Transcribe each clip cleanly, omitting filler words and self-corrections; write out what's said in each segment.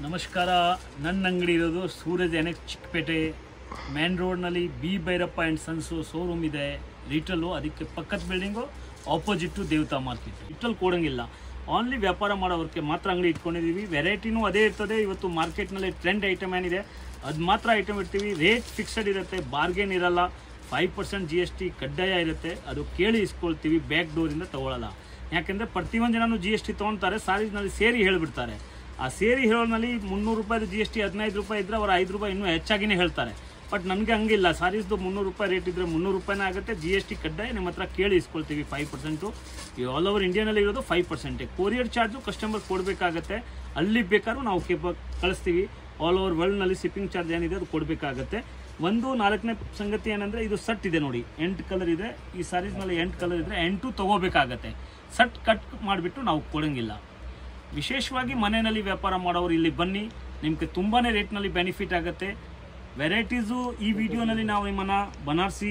ನಮಸ್ಕಾರ. ನನ್ನ ಅಂಗಡಿ ಇರೋದು ಸೂರಜ್ ಎನೆಕ್ಸ್ ಚಿಕ್ಕಪೇಟೆ ಮೇನ್ ರೋಡ್ನಲ್ಲಿ B Bhairappa and sons showroom ಇದೆ. ರಿಟೇಲು ಅದಕ್ಕೆ ಪಕ್ಕದ building opposite Devata market. Retail ಕೊಡೋಂಗಿಲ್ಲ, ಓನ್ಲಿ ವ್ಯಾಪಾರ ಮಾಡೋವ್ರಿಗೆ ಮಾತ್ರ ಅಂಗಡಿ ಇಟ್ಕೊಂಡಿದ್ದೀವಿ. ವೆರೈಟಿನೂ ಅದೇ ಇರ್ತದೆ. ಇವತ್ತು ಮಾರ್ಕೆಟ್ನಲ್ಲಿ ಟ್ರೆಂಡ್ ಐಟಮ್ ಏನಿದೆ ಅದು ಮಾತ್ರ ಐಟಮ್ ಇರ್ತೀವಿ. ರೇಟ್ ಫಿಕ್ಸಡ್ ಇರುತ್ತೆ, ಬಾರ್ಗೇನ್ ಇರಲ್ಲ. 5% GST ಕಡ್ಡಾಯ ಇರುತ್ತೆ. ಅದು ಕೇಳಿ ಇಸ್ಕೊಳ್ತೀವಿ, ಬ್ಯಾಕ್ ಡೋರಿಂದ ತೊಗೊಳ್ಳಲ್ಲ. ಯಾಕೆಂದರೆ ಪ್ರತಿಯೊಂದು ಜನನು GST ತೊಗೊಳ್ತಾರೆ, ಸಾರೀಸ್ನಲ್ಲಿ ಸೇರಿ ಹೇಳಿಬಿಡ್ತಾರೆ. ಆ ಸೇರಿ ಹೇಳೋನಲ್ಲಿ 300 ರೂಪಾಯಿದು GST 15 ರೂಪಾಯಿ ಇದ್ದರೆ ಅವ್ರು 5 ರೂಪಾಯಿ ಇನ್ನೂ ಹೆಚ್ಚಾಗಿಯೇ ಹೇಳ್ತಾರೆ. ಬಟ್ ನನಗೆ ಹಂಗಿಲ್ಲ. ಸಾರೀಸ್ದು 300 ರೂಪಾಯಿ ರೇಟ್ ಇದ್ದರೆ 300 ರೂಪಾಯಿನೇ ಆಗುತ್ತೆ. GST ಕಡ್ಡಾಯ ನಿಮ್ಮ ಹತ್ರ ಕೇಳಿ ಇಸ್ಕೊಳ್ತೀವಿ. 5% ಈ ಆಲ್ ಓವರ್ ಇಂಡಿಯಾನಲ್ಲಿ ಇರೋದು 5%. ಕೊರಿಯರ್ ಚಾರ್ಜು ಕಸ್ಟಮರ್ ಕೊಡಬೇಕಾಗತ್ತೆ. ಅಲ್ಲಿ ಬೇಕಾದ್ರೂ ನಾವು ಕಳಿಸ್ತೀವಿ. ಆಲ್ ಓವರ್ ವರ್ಲ್ಡ್ನಲ್ಲಿ ಶಿಪ್ಪಿಂಗ್ ಚಾರ್ಜ್ ಏನಿದೆ ಅದು ಕೊಡಬೇಕಾಗತ್ತೆ. ಒಂದು 4ನೇ ಸಂಗತಿ ಏನಂದರೆ ಇದು ಸಟ್ ಇದೆ ನೋಡಿ, 8 ಕಲರ್ ಇದೆ. ಈ ಸಾರೀಸ್ನಲ್ಲಿ 8 ಕಲರ್ ಇದ್ದರೆ 8 ತೊಗೋಬೇಕಾಗತ್ತೆ. ಸಟ್ ಕಟ್ ಮಾಡಿಬಿಟ್ಟು ನಾವು ಕೊಡೋಂಗಿಲ್ಲ. ವಿಶೇಷವಾಗಿ ಮನೆಯಲ್ಲಿ ವ್ಯಾಪಾರ ಮಾಡೋರು ಇಲ್ಲಿ ಬನ್ನಿ, ನಿಮಗೆ ತುಂಬಾ ರೇಟ್ನಲ್ಲಿ ಬೆನಿಫಿಟ್ ಆಗುತ್ತೆ. ವೆರೈಟೀಸು ಈ ವಿಡಿಯೋನಲ್ಲಿ ನಾವು ನಿಮ್ಮನ್ನು ಬನಾರಸಿ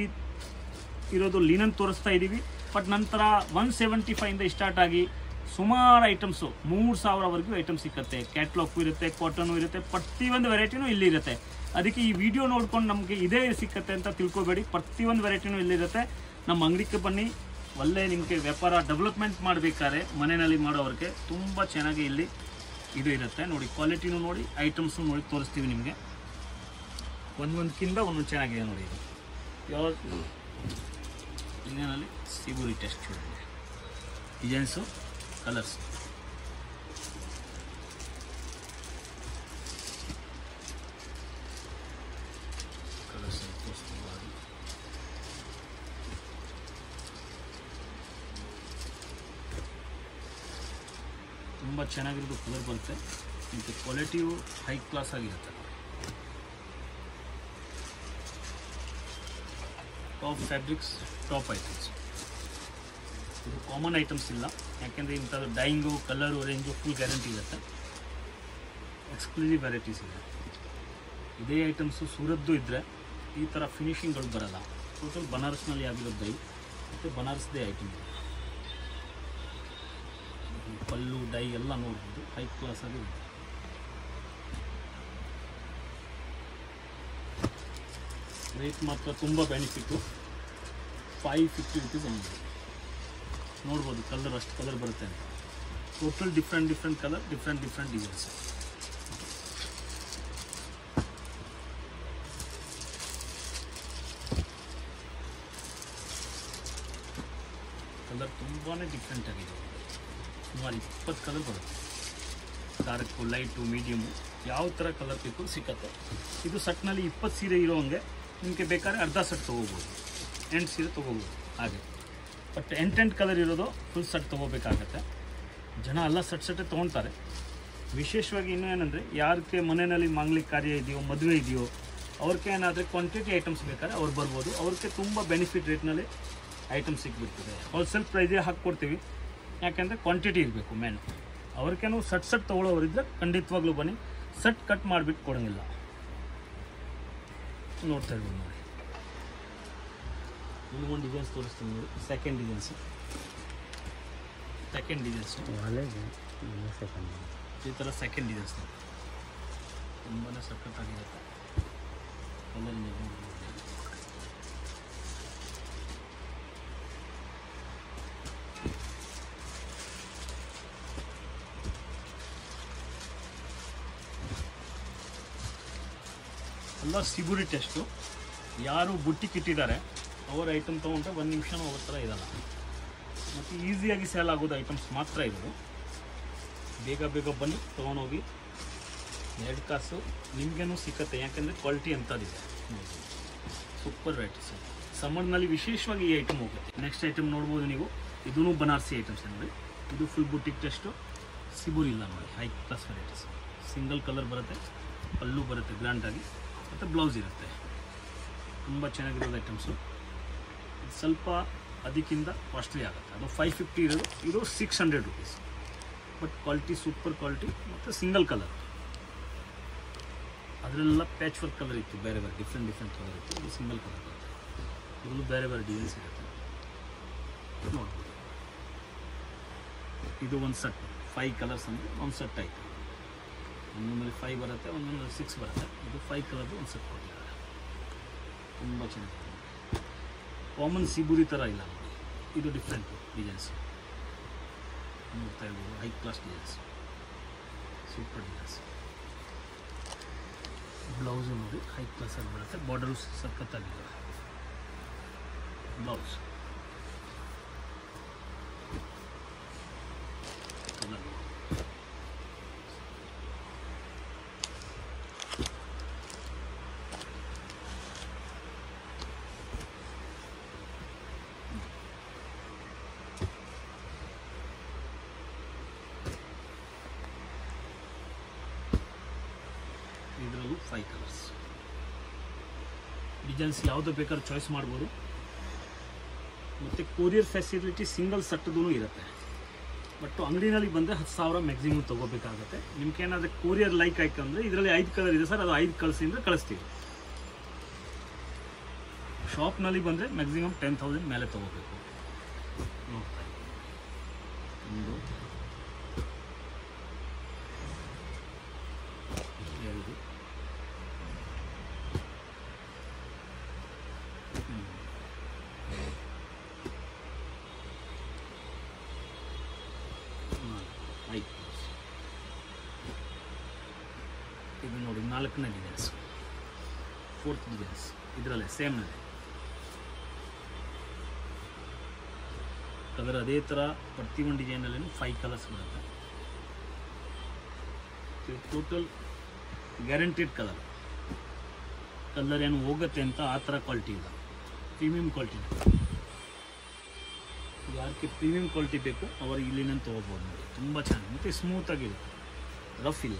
ಇರೋದು ಲೀನನ್ ತೋರಿಸ್ತಾ ಇದ್ದೀವಿ. ಬಟ್ ನಂತರ 175ಇಂದ ಸ್ಟಾರ್ಟ್ ಆಗಿ ಸುಮಾರು ಐಟಮ್ಸು 3000ವರೆಗೂ ಐಟಮ್ ಸಿಕ್ಕತ್ತೆ. ಕ್ಯಾಟ್ಲಾಗು ಇರುತ್ತೆ, ಕಾಟನು ಇರುತ್ತೆ, ಪ್ರತಿಯೊಂದು ವೆರೈಟಿನೂ ಇಲ್ಲಿ ಇರುತ್ತೆ. ಅದಕ್ಕೆ ಈ ವಿಡಿಯೋ ನೋಡ್ಕೊಂಡು ನಮಗೆ ಇದೇ ಸಿಕ್ಕತ್ತೆ ಅಂತ ತಿಳ್ಕೊಬೇಡಿ. ಪ್ರತಿಯೊಂದು ವೆರೈಟಿನೂ ಇಲ್ಲಿರುತ್ತೆ. ನಮ್ಮ ಅಂಗಡಿಗೆ ಬನ್ನಿ. ಒಳ್ಳೆ ನಿಮಗೆ ವ್ಯಾಪಾರ ಡೆವಲಪ್ಮೆಂಟ್ ಮಾಡಬೇಕಾದ್ರೆ ಮನೆಯಲ್ಲಿ ಮಾಡೋವ್ರಿಗೆ ತುಂಬ ಚೆನ್ನಾಗಿ ಇಲ್ಲಿ ಇದು ಇರುತ್ತೆ. ನೋಡಿ, ಕ್ವಾಲಿಟಿನೂ ನೋಡಿ, ಐಟಮ್ಸು ನೋಡಿ ತೋರಿಸ್ತೀವಿ ನಿಮಗೆ. ಒಂದೊಂದಕ್ಕಿಂತ ಒಂದೊಂದು ಚೆನ್ನಾಗಿದೆ ನೋಡಿ. ಇದು ಯಾವ ಇಂಡಿಯಾನಲ್ಲಿ ಸಿಬುರಿ ಟೆಸ್ಟ್ ಇದೆ. Designs, colours. ತುಂಬ ಚೆನ್ನಾಗಿರೋದು ಕಲರ್ ಬರುತ್ತೆ. ಮತ್ತು ಕ್ವಾಲಿಟಿಯು ಹೈ ಕ್ಲಾಸ್ ಆಗಿರುತ್ತೆ. Top fabrics, top items. ಇದು ಕಾಮನ್ ಐಟಮ್ಸ್ ಇಲ್ಲ, ಯಾಕೆಂದರೆ ಇಂಥದ್ದು dying, colour, range full guarantee ಇರುತ್ತೆ. ಎಕ್ಸ್ಕ್ಲೂಸಿವ್ ವೆರೈಟೀಸ್ ಇದೆ. ಇದೇ ಐಟಮ್ಸು ಸೂರದ್ದು ಇದ್ದರೆ ಈ ಥರ ಫಿನಿಷಿಂಗ್ಗಳು ಬರೋಲ್ಲ. ಟೋಟಲ್ ಬನಾರಸ್ನಲ್ಲಿ ಆಗಿರೋ ದೈ ಮತ್ತು ಬನಾರಸ್ದೇ ಐಟಮ್ ಇದೆ. ಪಲ್ಲು, ಡೈ ಎಲ್ಲ ನೋಡ್ಬೋದು, ಹೈ ಕ್ಲಾಸ್ ಆಗಿ ಇದೆ. ರೇಟ್ ಮಾತ್ರ ತುಂಬ ಬೆನಿಫಿಟ್ಟು. 550 ರುಪೀಸ್ ಒಂದು ನೋಡ್ಬೋದು. ಕಲರ್ ಅಷ್ಟು ಕಲರ್ ಬರುತ್ತೆ ಅಂತ. Total different colour, different designs. Colour ತುಂಬಾ ಡಿಫ್ರೆಂಟ್ ಆಗಿದೆ. ಸುಮಾರು 20 ಕಲರ್ ಬರುತ್ತೆ. ಡಾರ್ಕು, ಲೈಟು, ಮೀಡಿಯಮು, ಯಾವ ಥರ ಕಲರ್ ಬೇಕು ಸಿಕ್ಕತ್ತೆ. ಇದು ಸಟ್ನಲ್ಲಿ 20 ಸೀರೆ ಇರೋಂಗೆ ನಿಮಗೆ ಬೇಕಾದ್ರೆ ಅರ್ಧ ಸೆಟ್ ತೊಗೋಬೋದು, 8 ಸೀರೆ ತೊಗೋಬೋದು ಹಾಗೆ. ಬಟ್ 8 ಕಲರ್ ಇರೋದು ಫುಲ್ ಸೆಟ್ ತೊಗೋಬೇಕಾಗತ್ತೆ. ಜನ ಎಲ್ಲ ಸೆಟ್ಟೇ ತೊಗೊಳ್ತಾರೆ. ವಿಶೇಷವಾಗಿ ಇನ್ನೂ ಏನಂದರೆ, ಯಾರಿಗೆ ಮನೆಯಲ್ಲಿ ಮಾಂಗಲಿಕ ಕಾರ್ಯ ಇದೆಯೋ, ಮದುವೆ ಇದೆಯೋ, ಅವ್ರಿಗೆ ಏನಾದರೆ ಕ್ವಾಂಟಿಟಿ ಐಟಮ್ಸ್ ಬೇಕಾದ್ರೆ ಅವ್ರು ಬರ್ಬೋದು. ಅವ್ರಿಗೆ ತುಂಬ ಬೆನಿಫಿಟ್ ರೇಟ್ನಲ್ಲಿ ಐಟಮ್ ಸಿಕ್ಬಿಡ್ತದೆ. ಹೋಲ್ಸೇಲ್ ಪ್ರೈಸೇ ಹಾಕ್ಕೊಡ್ತೀವಿ, ಯಾಕೆಂದರೆ ಕ್ವಾಂಟಿಟಿ ಇರಬೇಕು ಮೇನ್. ಅವ್ರಿಗೇನು ಸೆಟ್ ತೊಗೊಳ್ಳೋರಿದ್ದರೆ ಖಂಡಿತವಾಗ್ಲೂ ಬನ್ನಿ. ಸೆಟ್ ಕಟ್ ಮಾಡಿಬಿಟ್ಟು ಕೊಡೋಂಗಿಲ್ಲ. ನೋಡ್ತಾ ಇರ್ಬೋದು ನೋಡಿ. ಇನ್ನೊಂದು ಡಿಸೈನ್ಸ್ ತೋರಿಸ್ತೀನಿ ನೋಡಿ. ಸೆಕೆಂಡ್ ಡಿಸೈನ್ಸು ಈ ಥರ ಸೆಕೆಂಡ್ ಡಿಸೈನ್ಸ್ ತುಂಬಾ ಸಖತ್ತಾಗಿರುತ್ತೆ. ಕಲರ್ ಎಲ್ಲ ಸಿಬುರಿ ಟೆಸ್ಟು. ಯಾರು ಬುಟ್ಟಿಗೆ ಇಟ್ಟಿದ್ದಾರೆ ಅವರ ಐಟಮ್ ತೊಗೊಂಡ್ರೆ 1 ನಿಮಿಷನೂ ಅವ್ರ ಥರ ಇರಲ್ಲ. ಮತ್ತು ಈಸಿಯಾಗಿ ಸೇಲ್ ಆಗೋದು ಐಟಮ್ಸ್ ಮಾತ್ರ ಇರೋದು. ಬೇಗ ಬನ್ನಿ, ತೊಗೊಂಡೋಗಿ. 2 ಕಾಸು ನಿಮಗೇನೂ ಸಿಕ್ಕತ್ತೆ, ಯಾಕೆಂದರೆ ಕ್ವಾಲಿಟಿ ಅಂಥದ್ದಿದೆ. Super varieties. ಸಮ್ಮರ್ನಲ್ಲಿ ವಿಶೇಷವಾಗಿ ಈ ಐಟಮ್ ಹೋಗುತ್ತೆ. ನೆಕ್ಸ್ಟ್ ಐಟಮ್ ನೋಡ್ಬೋದು ನೀವು. ಇದೂ ಬನಾರಸಿ ಐಟಮ್ಸ್ ನೋಡಿ. ಇದು ಫುಲ್ ಬುಟ್ಟಿಗೆ ಟೆಸ್ಟು. ಸಿಬುರಿ ಇಲ್ಲ ನೋಡಿ, high class varieties. Single colour ಬರುತ್ತೆ, ಪಲ್ಲು ಬರುತ್ತೆ ಗ್ರ್ಯಾಂಡಾಗಿ, ಮತ್ತು ಬ್ಲೌಸ್ ಇರುತ್ತೆ. ತುಂಬ ಚೆನ್ನಾಗಿರೋದು ಐಟಮ್ಸು. ಸ್ವಲ್ಪ ಅದಕ್ಕಿಂತ ಕಾಸ್ಟ್ಲಿ ಆಗುತ್ತೆ. ಅದು 550 ಇರೋದು, ಇದು 600 rupees. But quality super quality. ಮತ್ತು ಸಿಂಗಲ್ ಕಲರ್, ಅದರಲ್ಲೆಲ್ಲ ಪ್ಯಾಚ್ ವರ್ಕ್ ಕಲರ್ ಇತ್ತು, ಬೇರೆ ಡಿಫ್ರೆಂಟ್ ಕಲರ್ ಇತ್ತು. ಇದು ಸಿಂಗಲ್ ಕಲರ್ ಬರುತ್ತೆ. ಇದರಲ್ಲೂ ಬೇರೆ ಡಿಸೈನ್ಸ್ ಇರುತ್ತೆ ನೋಡ್ಬೋದು. ಇದು ಒಂದು ಸೆಟ್ 5 ಕಲರ್ಸ್ ಅಂದರೆ ಒಂದು ಸೆಟ್ ಆಯಿತು. ಒಂದೊಂದಲ್ಲಿ 5 ಬರುತ್ತೆ, ಒಂದೊಂದಲ್ಲಿ 6 ಬರುತ್ತೆ. ಇದು 5 ಕಲರ್ದು ಒಂದು ಸೆಟ್ ಕೊಟ್ಟಿದ್ದಾರೆ, ತುಂಬ ಚೆನ್ನಾಗಿದೆ. ಕಾಮನ್ ಸಿಬುರಿ ಥರ ಇಲ್ಲ, ಇದು ಡಿಫ್ರೆಂಟು ಡಿಸೈನ್ಸ್ ನೋಡ್ತಾ ಇರ್ಬೋದು. High class designs, super designs. Blouse ನೋಡಿ ಹೈ ಕ್ಲಾಸಾಗಿ ಬರುತ್ತೆ, ಬಾರ್ಡರು ಸಖತ್ತಾಗಿದೆ. ಬ್ಲೌಸ್ ಇದರಲ್ಲೂ 5 ಕಲರ್ಸ್. ಡಿಸೈನ್ಸ್ ಯಾವುದು ಬೇಕಾದ್ರೂ ಚಾಯ್ಸ್ ಮಾಡ್ಬೋದು. ಮತ್ತು ಕೊರಿಯರ್ ಫೆಸಿಲಿಟಿ ಸಿಂಗಲ್ ಸೆಟ್ದೂ ಇರುತ್ತೆ. ಬಟ್ ಅಂಗಡಿನಲ್ಲಿ ಬಂದರೆ 10,000 ಮ್ಯಾಕ್ಸಿಮಮ್ ತೊಗೋಬೇಕಾಗುತ್ತೆ. ನಿಮ್ಗೆ ಏನಾದರೂ ಕೊರಿಯರ್ ಲೈಕ್ ಆಯ್ತು ಅಂದರೆ ಇದರಲ್ಲಿ 5 ಕಲರ್ ಇದೆ ಸರ್, ಅದು 5 ಕಳಿಸಿದ್ರೆ ಕಳಿಸ್ತೀವಿ. ಶಾಪ್ನಲ್ಲಿ ಬಂದರೆ ಮ್ಯಾಕ್ಸಿಮಮ್ 10,000 ಮೇಲೆ ತೊಗೋಬೇಕು. ನೋಡ್ತಾ ಒಂದು 2 ಇದು ನೋಡಿ 4ನೇ ಡಿಸೈನ್ಸ್, 4th ಡಿಸೈನ್ಸ್ ಇದರಲ್ಲೇ ಸೇಮ್ನಲ್ಲಿ ಕಲರ್ ಅದೇ ಥರ. ಪ್ರತಿಯೊಂದು ಡಿಸೈನಲ್ಲೂ 5 ಕಲರ್ಸ್ ಬರುತ್ತೆ. ಟೋಟಲ್ ಗ್ಯಾರಂಟಿಡ್ ಕಲರ್ ಏನು ಹೋಗುತ್ತೆ ಅಂತ ಆ ಥರ ಕ್ವಾಲಿಟಿ ಇಲ್ಲ, ಪ್ರೀಮಿಯಂ ಕ್ವಾಲಿಟಿ. ಯಾರಿಗೆ ಪ್ರೀಮಿಯಂ ಕ್ವಾಲಿಟಿ ಬೇಕು ಅವರು ಇಲ್ಲಿನ ತೊಗೋಬೋದು ನೋಡಿ. ತುಂಬ ಚೆನ್ನಾಗಿ ಮತ್ತು ಸ್ಮೂತಾಗಿರುತ್ತೆ, ರಫ್ ಇಲ್ಲ.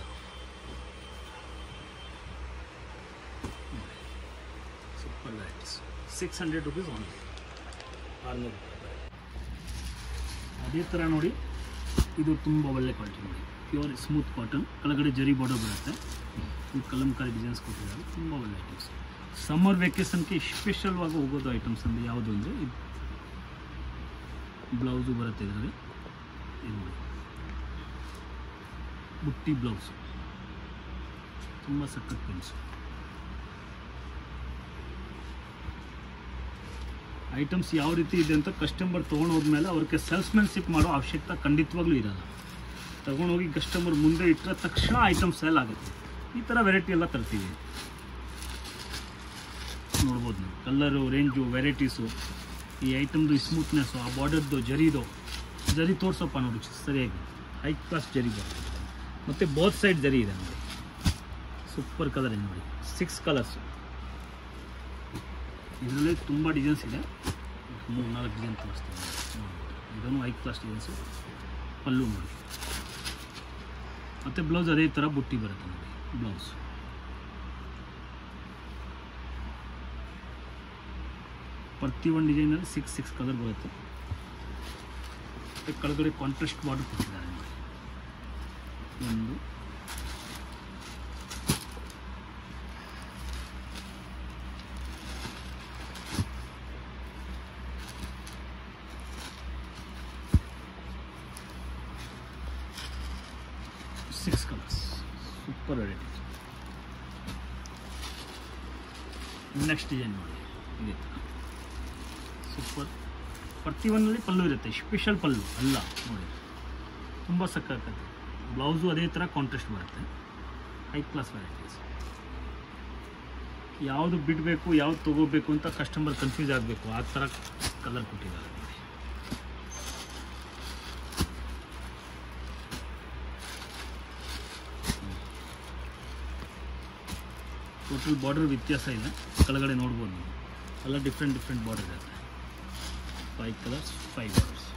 Super varieties. 600 ರುಪೀಸ್ ಓನ್ಲಿ, 600 ರೂಪಾಯಿ. ಅದೇ ಥರ ನೋಡಿ, ಇದು ತುಂಬ ಒಳ್ಳೆ ಕ್ವಾಲಿಟಿ ನೋಡಿ, ಪ್ಯೂರ್ ಸ್ಮೂತ್ ಕಾಟನ್, ಕೆಳಗಡೆ ಜರಿ ಬಾರ್ಡರ್ ಬರುತ್ತೆ. ಇದು ಕಲಂಕಾರಿ ಡಿಸೈನ್ಸ್ ಕೊಟ್ಟಿದ್ದಾರೆ, ತುಂಬ ಒಳ್ಳೆ ಐಟಮ್ಸ್. ಸಮ್ಮರ್ ವೆಕೇಷನ್ಗೆ ಸ್ಪೆಷಲ್ವಾಗಿ ಹೋಗೋದು ಐಟಮ್ಸ್ ಅಂದರೆ ಯಾವುದು ಅಂದರೆ ಇದು ಬ್ಲೌಸು ಬರುತ್ತೆ. ಇದರಲ್ಲಿ ಇದು ನೋಡಿ ಬುಟ್ಟಿ ಬ್ಲೌಸು, ತುಂಬ ಸಖತ್ ಪೆನ್ಸು. ಐಟಮ್ಸ್ ಯಾವ ರೀತಿ ಇದೆ ಅಂತ ಕಸ್ಟಮರ್ ತೊಗೊಂಡು ಹೋದ್ಮೇಲೆ ಅವ್ರಿಗೆ ಸೇಲ್ಸ್ಮೆನ್ಶಿಪ್ ಮಾಡೋ ಅವಶ್ಯಕತೆ ಖಂಡಿತವಾಗ್ಲೂ ಇರೋಲ್ಲ. ತೊಗೊಂಡೋಗಿ ಕಸ್ಟಮರ್ ಮುಂದೆ ಇಟ್ಟರೆ ತಕ್ಷಣ ಐಟಮ್ ಸೇಲ್ ಆಗುತ್ತೆ. ಈ ಥರ ವೆರೈಟಿ ಎಲ್ಲ ತರ್ತೀವಿ. ನೋಡ್ಬೋದು ನೀವು ಕಲರು, ರೇಂಜು, ವೆರೈಟೀಸು, ಈ ಐಟಮ್ದು ಸ್ಮೂತ್ನೆಸ್ಸು, ಆ ಬಾರ್ಡರ್ದು ಜರಿ ತೋರಿಸೋಪ್ಪ ನೋಡಿ ಸರಿಯಾಗಿ. ಹೈ ಕ್ಲಾಸ್ ಜರಿ ಬರುತ್ತೆ ಮತ್ತು ಬೋತ್ ಸೈಡ್ ಜರಿ ಇದೆ ನೋಡಿ. ಸೂಪರ್ ಕಲರ್ ಇದೆ ನೋಡಿ, 6 ಕಲರ್ಸು. ಇದರಲ್ಲೇ ತುಂಬ ಡಿಸೈನ್ಸ್ ಇದೆ, 3-4 ಡಿಸೈನ್ ತೋರಿಸ್ತೀನಿ. ಇದನ್ನು ಹೈ ಕ್ಲಾಸ್ ಡಿಸೈನ್ಸು. ಪಲ್ಲು ನೋಡಿ ಮತ್ತು ಬ್ಲೌಸ್ ಅದೇ ಥರ ಬುಟ್ಟಿ ಬರುತ್ತೆ ನೋಡಿ. ಬ್ಲೌಸ್ ಪ್ರತಿಯೊಂದು ಡಿಸೈನಲ್ಲಿ 6 ಕಲರ್ ಬರುತ್ತೆ. ಮತ್ತು ಕೆಳಗಡೆ ಕಾಂಟ್ರಾಸ್ಟ್ ಬಾರ್ಡರ್ ಕೊಟ್ಟಿದ್ದಾರೆ ನೋಡಿ. 1 6 colours, super variety. Next design ನೋಡಿ, ಇದೆ ಸೂಪರ್. ಪ್ರತಿಯೊಂದರಲ್ಲಿ ಪಲ್ಲು ಇರುತ್ತೆ, ಸ್ಪೆಷಲ್ ಪಲ್ಲು ಅಲ್ಲ ನೋಡಿ, ತುಂಬ ಸಕ್ಕತ್ತಾಗುತ್ತೆ. ಬ್ಲೌಸು ಅದೇ ಥರ ಕಾಂಟ್ರಾಸ್ಟ್ ಬರುತ್ತೆ. High class varieties. ಯಾವುದು ಬಿಡಬೇಕು ಯಾವ್ದು ತೊಗೋಬೇಕು ಅಂತ ಕಸ್ಟಮರ್ ಕನ್ಫ್ಯೂಸ್ ಆಗಬೇಕು, ಆ ಥರ ಕಲರ್ ಕೊಟ್ಟಿದ್ದಾರೆ. ಟೋಟಲ್ ಬಾರ್ಡರ್ ವ್ಯತ್ಯಾಸ ಇದೆ, ಕೆಳಗಡೆ ನೋಡ್ಬೋದು ನೀವು, ಎಲ್ಲ ಡಿಫ್ರೆಂಟ್ ಬಾರ್ಡರ್ ಇರುತ್ತೆ. 5 colours, 5 borders.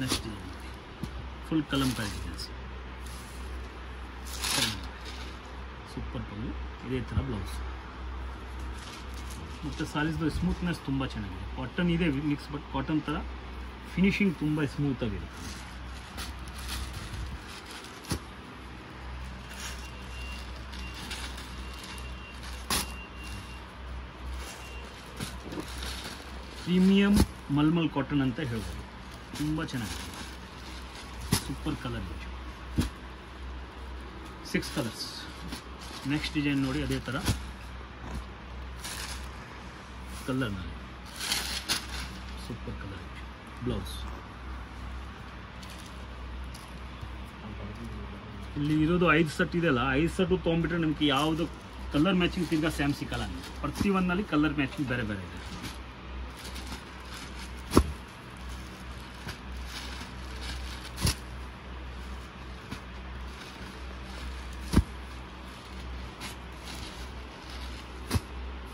Next full Kalamkari designs, super pallu, ಇದೇ ಥರ ಬ್ಲೌಸ್. ಮತ್ತು ಸಾರೀಸ್ದು ಸ್ಮೂತ್ನೆಸ್ ತುಂಬ ಚೆನ್ನಾಗಿದೆ. ಕಾಟನ್ ಇದೆ ಮಿಕ್ಸ್, ಬಟ್ ಕಾಟನ್ ಥರ ಫಿನಿಶಿಂಗ್ ತುಂಬ ಸ್ಮೂತಾಗಿರುತ್ತೆ. ಪ್ರೀಮಿಯಂ ಮಲ್ಮಲ್ ಕಾಟನ್ ಅಂತ ಹೇಳ್ಬೋದು, ತುಂಬ ಚೆನ್ನಾಗಿದೆ. Super colour, 6 colours. Next design ನೋಡಿ, ಅದೇ ಥರ ಕಲರ್ ನಲ್ಲಿ ಸೂಪರ್ ಕಲರ್ ಬ್ಲೌಸ್. ಇಲ್ಲಿ ಇರೋದು 5 ಸೆಟ್ ಇದೆಯಲ್ಲ, 5 ಸೆಟ್ ತೊಗೊಂಡ್ಬಿಟ್ರೆ ನಿಮ್ಗೆ ಯಾವುದು ಕಲರ್ ಮ್ಯಾಚಿಂಗ್ ತಿರ್ಗಾ ಸ್ಯಾಮ್ ಸಿಕ್ಕಲ್ಲ. ನಿಮಗೆ ಪ್ರತಿಯೊಂದಲ್ಲಿ ಕಲರ್ ಮ್ಯಾಚಿಂಗ್ ಬೇರೆ ಬೇರೆ ಇದೆ.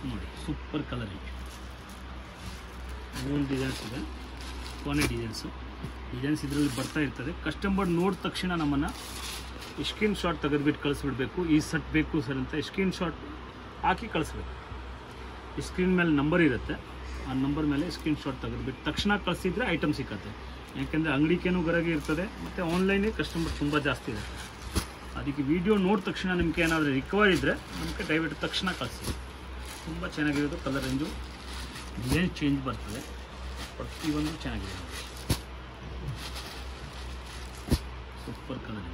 ನೋಡಿ ಸೂಪರ್ ಕಲರ್ ಇದೆ. ಮೂರು ಡಿಸೈನ್ಸ್ ಇದೆ, ಕೊನೆ ಡಿಸೈನ್ಸ್ ಇದರಲ್ಲಿ ಬರ್ತಾ ಇರ್ತದೆ. ಕಸ್ಟಮರ್ ನೋಡಿದ ತಕ್ಷಣ ನಮ್ಮನ್ನು ಸ್ಕ್ರೀನ್ ಶಾಟ್ ತೆಗೆದುಬಿಟ್ಟು ಕಳಿಸ್ಬಿಡ್ಬೇಕು. ಈ ಸೆಟ್ ಬೇಕು ಸರ್ ಅಂತ ಸ್ಕ್ರೀನ್ ಶಾಟ್ ಹಾಕಿ ಕಳಿಸ್ಬೇಕು. ಈ ಸ್ಕ್ರೀನ್ ಮೇಲೆ ನಂಬರ್ ಇರುತ್ತೆ, ಆ ನಂಬರ್ ಮೇಲೆ ಸ್ಕ್ರೀನ್ ಶಾಟ್ ತೆಗೆದುಬಿಟ್ಟು ತಕ್ಷಣ ಕಳಿಸಿದ್ರೆ ಐಟಮ್ ಸಿಕ್ಕತ್ತೆ. ಯಾಕೆಂದರೆ ಅಂಗಡಿಗೇನು ಗರಗೆ ಇರ್ತದೆ, ಮತ್ತು ಆನ್ಲೈನೇ ಕಸ್ಟಮರ್ ತುಂಬ ಜಾಸ್ತಿ ಇರುತ್ತೆ. ಅದಕ್ಕೆ ವಿಡಿಯೋ ನೋಡಿದ ತಕ್ಷಣ ನಿಮಗೆ ಏನಾದರೂ ರಿಕ್ವೈರ್ ಇದ್ದರೆ ನಮಗೆ ದಯವಿಟ್ಟು ತಕ್ಷಣ ಕಳಿಸಿ. ತುಂಬ ಚೆನ್ನಾಗಿರೋದು. ಕಲರ್ ರೇಂಜು ಡಿಸೈನ್ ಚೇಂಜ್ ಬರ್ತದೆ, ಪ್ರತಿಯೊಂದು ಚೆನ್ನಾಗಿದೆ. Super colour,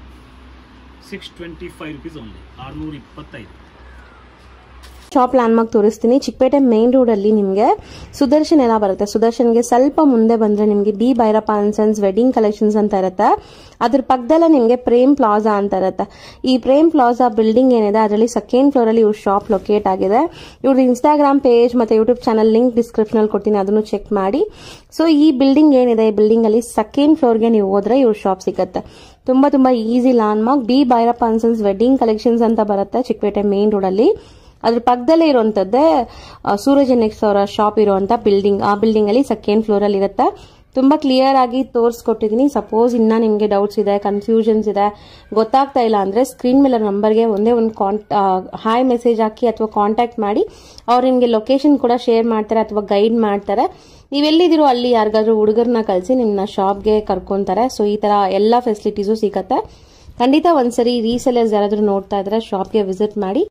625 rupees only, 625. Shop landmark ತೋರಿಸ್ತೀನಿ. ಚಿಕ್ಕಪೇಟೆ ಮೇನ್ ರೋಡ್ ಅಲ್ಲಿ ನಿಮಗೆ ಸುದರ್ಶನ್ ಎಲ್ಲ ಬರುತ್ತೆ. ಸುದರ್ಶನ್ಗೆ ಸ್ವಲ್ಪ ಮುಂದೆ ಬಂದ್ರೆ ನಿಮಗೆ D Bhyrappa and sons wedding collections ಅಂತ ಇರುತ್ತೆ. ಅದ್ರ ಪಕ್ಕದಲ್ಲೇ ನಿಮಗೆ ಪ್ರೇಮ್ ಪ್ಲಾಜಾ ಅಂತ ಇರುತ್ತೆ. ಈ ಪ್ರೇಮ್ ಪ್ಲಾಜಾ ಬಿಲ್ಡಿಂಗ್ ಏನಿದೆ ಅದರಲ್ಲಿ ಸೆಕೆಂಡ್ ಫ್ಲೋರ್ ಅಲ್ಲಿ ಇವ್ರ ಶಾಪ್ ಲೊಕೇಟ್ ಆಗಿದೆ. ಇವ್ರದ್ದು ಇನ್ಸ್ಟಾಗ್ರಾಮ್ ಪೇಜ್ ಮತ್ತೆ ಯೂಟ್ಯೂಬ್ ಚಾನಲ್ ಲಿಂಕ್ ಡಿಸ್ಕ್ರಿಪ್ಷನ್ ಅಲ್ಲಿ ಕೊಡ್ತೀನಿ, ಅದನ್ನು ಚೆಕ್ ಮಾಡಿ. ಸೊ ಈ ಬಿಲ್ಡಿಂಗ್ ಏನಿದೆ, ಈ ಬಿಲ್ಡಿಂಗ್ ಅಲ್ಲಿ ಸೆಕೆಂಡ್ ಫ್ಲೋರ್ಗೆ ನೀವು ಹೋದ್ರೆ ಇವ್ರ ಶಾಪ್ ಸಿಗುತ್ತೆ. ತುಂಬಾ easy landmark. D Bhyrappa and sons wedding collections ಅಂತ ಬರುತ್ತೆ ಚಿಕ್ಕಪೇಟೆ ಮೇನ್ ರೋಡ್ ಅಲ್ಲಿ. ಅದ್ರ ಪಕ್ಕದಲ್ಲೇ ಇರುವಂತದ್ದೇ ಸೂರಜ್ ಎನೆಕ್ಸ್ ಅವರ ಶಾಪ್ ಇರುವಂತ ಬಿಲ್ಡಿಂಗ್. ಆ ಬಿಲ್ಡಿಂಗ್ ಅಲ್ಲಿ ಸೆಕೆಂಡ್ ಫ್ಲೋರ್ ಅಲ್ಲಿ ಇರುತ್ತೆ. ತುಂಬಾ ಕ್ಲಿಯರ್ ಆಗಿ ತೋರಿಸ್ಕೊಟ್ಟಿದ್ದೀನಿ. ಸಪೋಸ್ ಇನ್ನ ನಿಮ್ಗೆ ಡೌಟ್ಸ್ ಇದೆ, ಕನ್ಫ್ಯೂಷನ್ಸ್ ಇದೆ, ಗೊತ್ತಾಗ್ತಾ ಇಲ್ಲ ಅಂದ್ರೆ ಸ್ಕ್ರೀನ್ ಮೇಲೆ ನಂಬರ್ಗೆ ಒಂದೇ ಒಂದು ಹಾಯ್ ಮೆಸೇಜ್ ಹಾಕಿ ಅಥವಾ ಕಾಂಟ್ಯಾಕ್ಟ್ ಮಾಡಿ. ಅವ್ರು ನಿಮ್ಗೆ ಲೊಕೇಶನ್ ಕೂಡ ಶೇರ್ ಮಾಡ್ತಾರೆ ಅಥವಾ ಗೈಡ್ ಮಾಡ್ತಾರೆ. ನೀವೆಲ್ಲಿದ್ದೀರೋ ಅಲ್ಲಿ ಯಾರಿಗಾದ್ರೂ ಹುಡುಗರನ್ನ ಕಳಿಸಿ ನಿಮ್ಮನ್ನ ಶಾಪ್ಗೆ ಕರ್ಕೊಂತಾರೆ. ಸೊ ಈ ತರ ಎಲ್ಲಾ ಫೆಸಿಲಿಟೀಸು ಸಿಗತ್ತೆ. ಖಂಡಿತ ಒಂದ್ಸರಿ ರೀಸೆಲರ್ಸ್ ಯಾರಾದ್ರೂ ನೋಡ್ತಾ ಇದ್ರೆ ಶಾಪ್ಗೆ ವಿಸಿಟ್ ಮಾಡಿ.